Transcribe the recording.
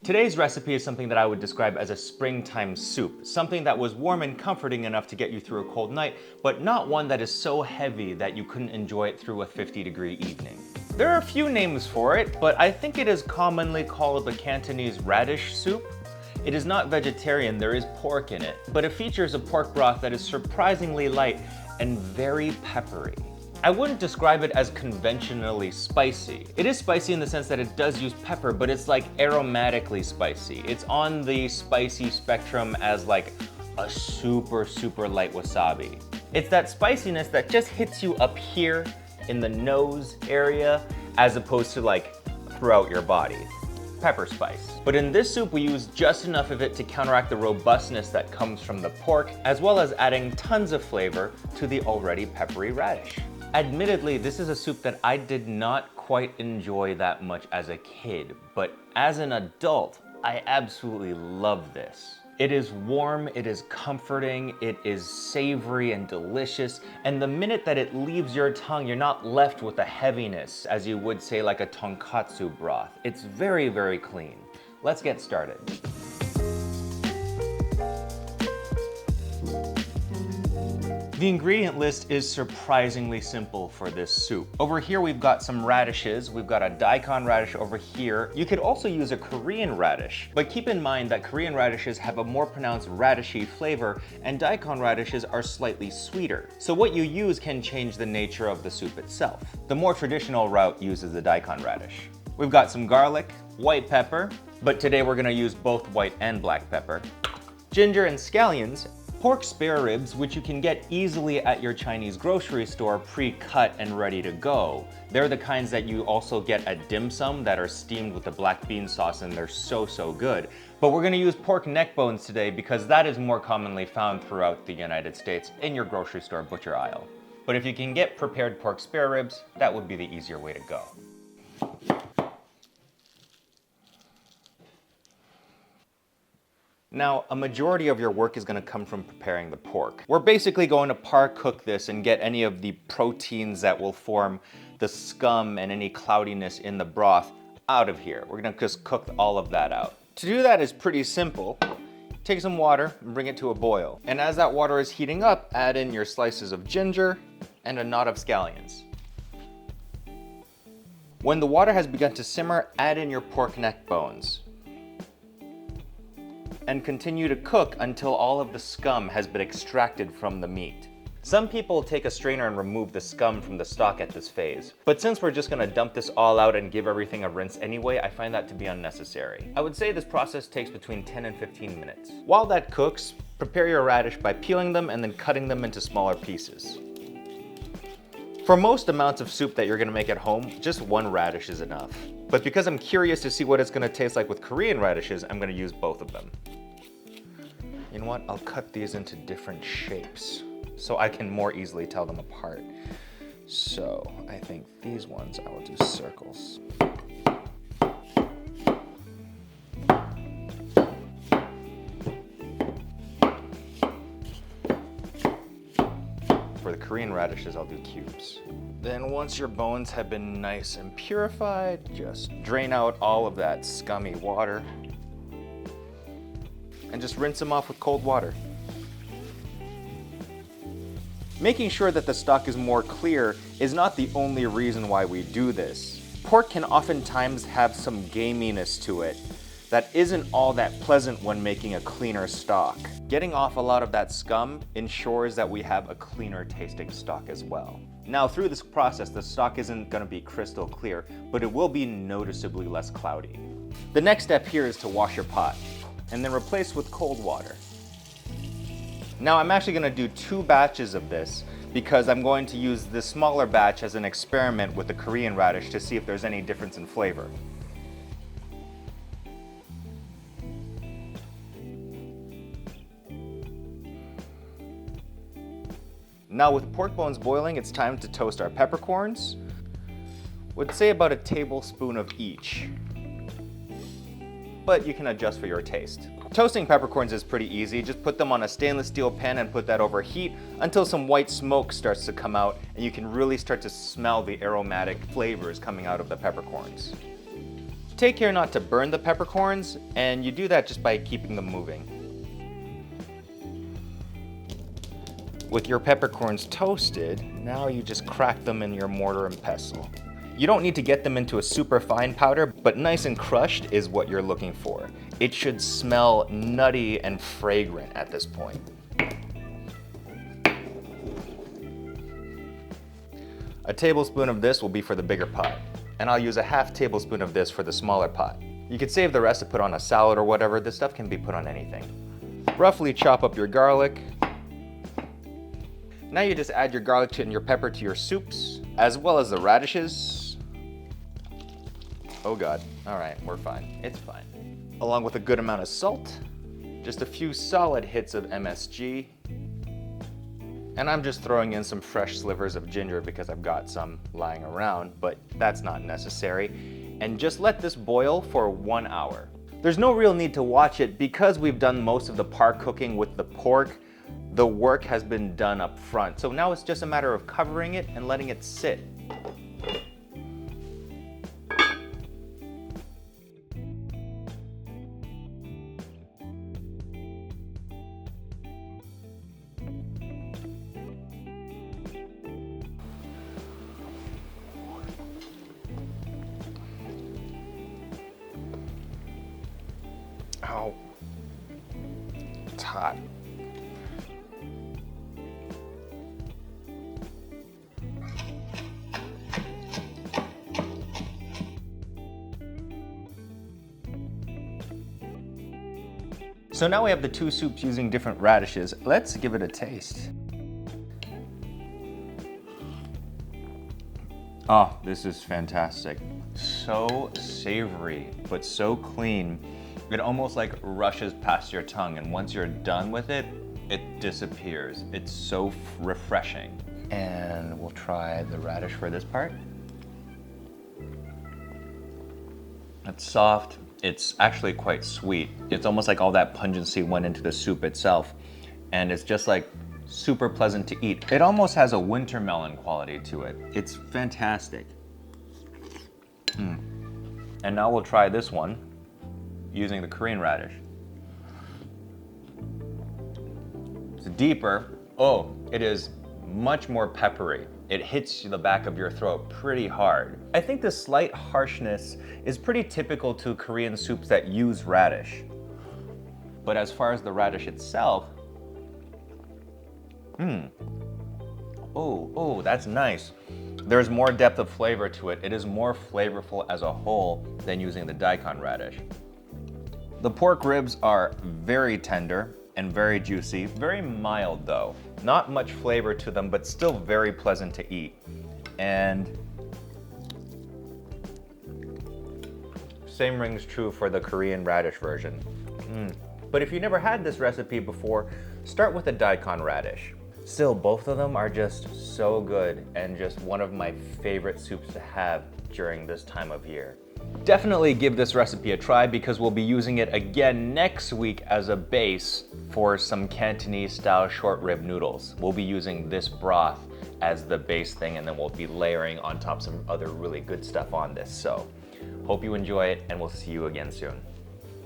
Today's recipe is something that I would describe as a springtime soup, something that was warm and comforting enough to get you through a cold night, but not one that is so heavy that you couldn't enjoy it through a 50-degree evening. There are a few names for it, but I think it is commonly called the Cantonese Radish soup. It is not vegetarian, there is pork in it, but it features a pork broth that is surprisingly light and very peppery. I wouldn't describe it as conventionally spicy. It is spicy in the sense that it does use pepper, but it's like aromatically spicy. It's on the spicy spectrum as like a super light wasabi. It's that spiciness that just hits you up here in the nose area as opposed to like throughout your body. Pepper spice. But in this soup we use just enough of it to counteract the robustness that comes from the pork, as well as adding tons of flavor to the already peppery radish. Admittedly, this is a soup that I did not quite enjoy that much as a kid, but as an adult, I absolutely love this. It is warm, it is comforting, it is savory and delicious, and the minute that it leaves your tongue, you're not left with a heaviness, as you would say like a tonkatsu broth. It's very clean. Let's get started. The ingredient list is surprisingly simple for this soup. Over here we've got some radishes, we've got a Daikon radish over here. You could also use a Korean radish, but keep in mind that Korean radishes have a more pronounced radishy flavor and Daikon radishes are slightly sweeter. So what you use can change the nature of the soup itself. The more traditional route uses the Daikon radish. We've got some garlic, white pepper, but today we're gonna use both white and black pepper, ginger and scallions, pork spare ribs, which you can get easily at your Chinese grocery store pre-cut and ready to go. They're the kinds that you also get at dim sum that are steamed with the black bean sauce and they're so good. But we're gonna use pork neck bones today because that is more commonly found throughout the United States in your grocery store butcher aisle. But if you can get prepared pork spare ribs, that would be the easier way to go. Now, a majority of your work is going to come from preparing the pork. We're basically going to par cook this and get any of the proteins that will form the scum and any cloudiness in the broth out of here. We're going to just cook all of that out. To do that is pretty simple. Take some water and bring it to a boil. And as that water is heating up, add in your slices of ginger and a knot of scallions. When the water has begun to simmer, add in your pork neck bones. And continue to cook until all of the scum has been extracted from the meat. Some people take a strainer and remove the scum from the stock at this phase, but since we're just gonna dump this all out and give everything a rinse anyway, I find that to be unnecessary. I would say this process takes between 10 and 15 minutes. While that cooks, prepare your radish by peeling them and then cutting them into smaller pieces. For most amounts of soup that you're gonna make at home, just one radish is enough. But because I'm curious to see what it's gonna taste like with Korean radishes, I'm gonna use both of them. You know what? I'll cut these into different shapes so I can more easily tell them apart. So I think these ones I will do circles. For the Korean radishes, I'll do cubes. Then once your bones have been nice and purified, just drain out all of that scummy water and just rinse them off with cold water. Making sure that the stock is more clear is not the only reason why we do this. Pork can oftentimes have some gaminess to it that isn't all that pleasant when making a cleaner stock. Getting off a lot of that scum ensures that we have a cleaner tasting stock as well. Now through this process, the stock isn't gonna be crystal clear, but it will be noticeably less cloudy. The next step here is to wash your pot and then replace with cold water. Now I'm actually gonna do 2 batches of this because I'm going to use the smaller batch as an experiment with the Korean radish to see if there's any difference in flavor. Now with pork bones boiling, it's time to toast our peppercorns. Would say about a tablespoon of each, but you can adjust for your taste. Toasting peppercorns is pretty easy. Just put them on a stainless steel pan and put that over heat until some white smoke starts to come out and you can really start to smell the aromatic flavors coming out of the peppercorns. Take care not to burn the peppercorns, and you do that just by keeping them moving. With your peppercorns toasted, now you just crack them in your mortar and pestle. You don't need to get them into a super fine powder, but nice and crushed is what you're looking for. It should smell nutty and fragrant at this point. A tablespoon of this will be for the bigger pot, and I'll use a half tablespoon of this for the smaller pot. You could save the rest to put on a salad or whatever. This stuff can be put on anything. Roughly chop up your garlic. Now you just add your garlic and your pepper to your soups, as well as the radishes. Oh God, all right, we're fine, it's fine. Along with a good amount of salt, just a few solid hits of MSG, and I'm just throwing in some fresh slivers of ginger because I've got some lying around, but that's not necessary. And just let this boil for 1 hour. There's no real need to watch it because we've done most of the par cooking with the pork. The work has been done up front. So now it's just a matter of covering it and letting it sit. Ow, it's hot. So now we have the two soups using different radishes. Let's give it a taste. Oh, this is fantastic. So savory, but so clean. It almost like rushes past your tongue, and once you're done with it, it disappears. It's so refreshing. And we'll try the radish for this part. It's soft. It's actually quite sweet. It's almost like all that pungency went into the soup itself, and it's just like super pleasant to eat. It almost has a winter melon quality to it. It's fantastic. And now we'll try this one using the Korean radish. It's deeper. Oh, it is much more peppery. It hits the back of your throat pretty hard. I think the slight harshness is pretty typical to Korean soups that use radish. But as far as the radish itself, oh, that's nice. There's more depth of flavor to it. It is more flavorful as a whole than using the Daikon radish. The pork ribs are very tender and very juicy, very mild though. Not much flavor to them, but still very pleasant to eat. And same rings true for the Korean radish version. But if you never had this recipe before, start with the Daikon radish. Still, both of them are just so good and just one of my favorite soups to have during this time of year. Definitely give this recipe a try because we'll be using it again next week as a base for some Cantonese style short rib noodles. We'll be using this broth as the base thing, and then we'll be layering on top some other really good stuff on this. So hope you enjoy it, and we'll see you again soon.